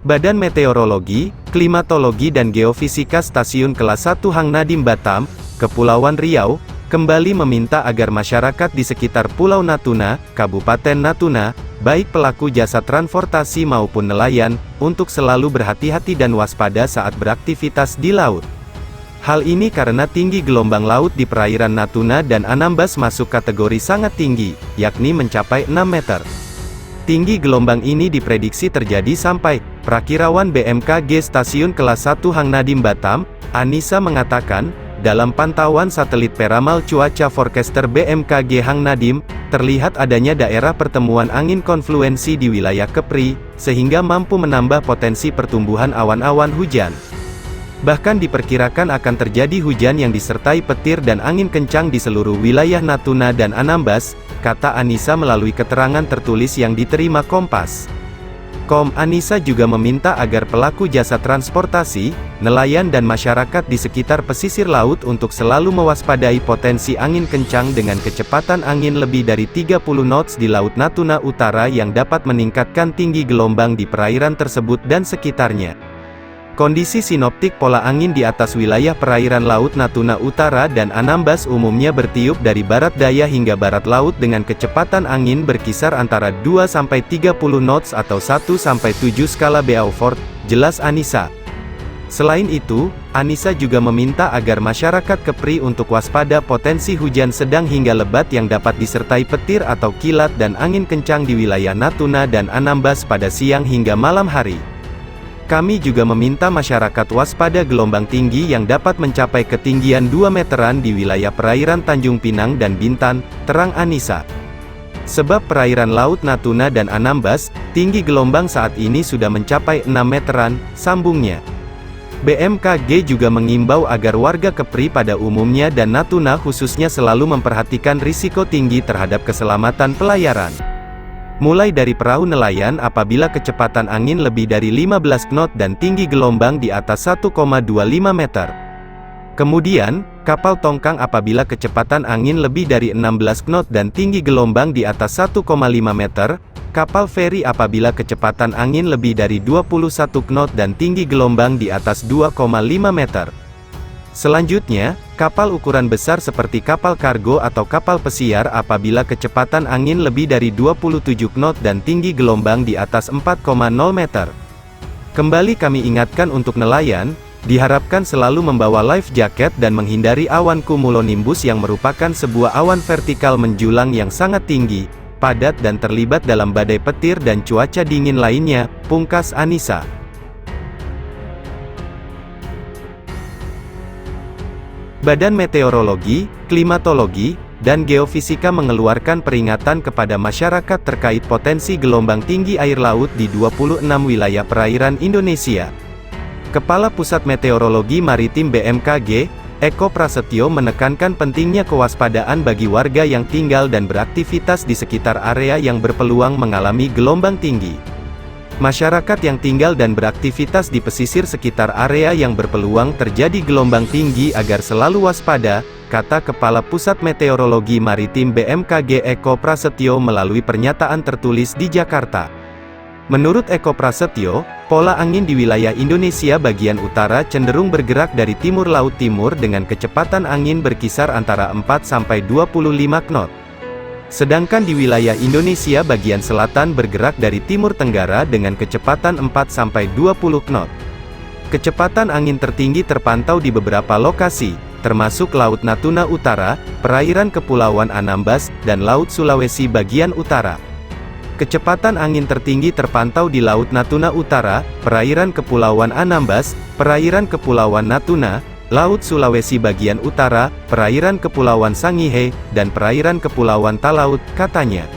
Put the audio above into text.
Badan Meteorologi, Klimatologi dan Geofisika Stasiun Kelas 1 Hang Nadim Batam, Kepulauan Riau, kembali meminta agar masyarakat di sekitar Pulau Natuna, Kabupaten Natuna, baik pelaku jasa transportasi maupun nelayan, untuk selalu berhati-hati dan waspada saat beraktivitas di laut. Hal ini karena tinggi gelombang laut di perairan Natuna dan Anambas masuk kategori sangat tinggi, yakni mencapai 6 meter. Tinggi gelombang ini diprediksi terjadi sampai, Prakirawan BMKG Stasiun Kelas 1 Hang Nadim Batam, Anissa mengatakan, dalam pantauan satelit peramal cuaca forecaster BMKG Hang Nadim, terlihat adanya daerah pertemuan angin konfluensi di wilayah Kepri, sehingga mampu menambah potensi pertumbuhan awan-awan hujan. Bahkan diperkirakan akan terjadi hujan yang disertai petir dan angin kencang di seluruh wilayah Natuna dan Anambas, kata Anissa melalui keterangan tertulis yang diterima Kompas. Anissa juga meminta agar pelaku jasa transportasi, nelayan dan masyarakat di sekitar pesisir laut untuk selalu mewaspadai potensi angin kencang dengan kecepatan angin lebih dari 30 knots di Laut Natuna Utara yang dapat meningkatkan tinggi gelombang di perairan tersebut dan sekitarnya. Kondisi sinoptik pola angin di atas wilayah perairan Laut Natuna Utara dan Anambas umumnya bertiup dari barat daya hingga barat laut dengan kecepatan angin berkisar antara 2-30 knots atau 1-7 skala Beaufort, jelas Anissa. Selain itu, Anissa juga meminta agar masyarakat Kepri untuk waspada potensi hujan sedang hingga lebat yang dapat disertai petir atau kilat dan angin kencang di wilayah Natuna dan Anambas pada siang hingga malam hari. Kami juga meminta masyarakat waspada gelombang tinggi yang dapat mencapai ketinggian 2 meteran di wilayah perairan Tanjung Pinang dan Bintan, terang Anissa. Sebab perairan Laut Natuna dan Anambas, tinggi gelombang saat ini sudah mencapai 6 meteran, sambungnya. BMKG juga mengimbau agar warga Kepri pada umumnya dan Natuna khususnya selalu memperhatikan risiko tinggi terhadap keselamatan pelayaran. Mulai dari perahu nelayan apabila kecepatan angin lebih dari 15 knot dan tinggi gelombang di atas 1,25 meter. Kemudian, kapal tongkang apabila kecepatan angin lebih dari 16 knot dan tinggi gelombang di atas 1,5 meter, kapal feri apabila kecepatan angin lebih dari 21 knot dan tinggi gelombang di atas 2,5 meter. Selanjutnya, kapal ukuran besar seperti kapal kargo atau kapal pesiar apabila kecepatan angin lebih dari 27 knot dan tinggi gelombang di atas 4,0 meter. Kembali kami ingatkan untuk nelayan, diharapkan selalu membawa life jacket dan menghindari awan cumulonimbus yang merupakan sebuah awan vertikal menjulang yang sangat tinggi, padat dan terlibat dalam badai petir dan cuaca dingin lainnya, pungkas Anissa. Badan Meteorologi, Klimatologi, dan Geofisika mengeluarkan peringatan kepada masyarakat terkait potensi gelombang tinggi air laut di 26 wilayah perairan Indonesia. Kepala Pusat Meteorologi Maritim BMKG, Eko Prasetyo menekankan pentingnya kewaspadaan bagi warga yang tinggal dan beraktivitas di sekitar area yang berpeluang mengalami gelombang tinggi. Masyarakat yang tinggal dan beraktivitas di pesisir sekitar area yang berpeluang terjadi gelombang tinggi agar selalu waspada, kata Kepala Pusat Meteorologi Maritim BMKG Eko Prasetyo melalui pernyataan tertulis di Jakarta. Menurut Eko Prasetyo, pola angin di wilayah Indonesia bagian utara cenderung bergerak dari timur laut timur dengan kecepatan angin berkisar antara 4-25 knot. Sedangkan di wilayah Indonesia bagian selatan bergerak dari timur tenggara dengan kecepatan 4-20 knot. Kecepatan angin tertinggi terpantau di beberapa lokasi, termasuk Laut Natuna Utara, perairan Kepulauan Anambas, dan Laut Sulawesi bagian utara. Kecepatan angin tertinggi terpantau di Laut Natuna Utara, perairan Kepulauan Anambas, perairan Kepulauan Natuna, Laut Sulawesi bagian utara, perairan Kepulauan Sangihe, dan perairan Kepulauan Talaut, katanya.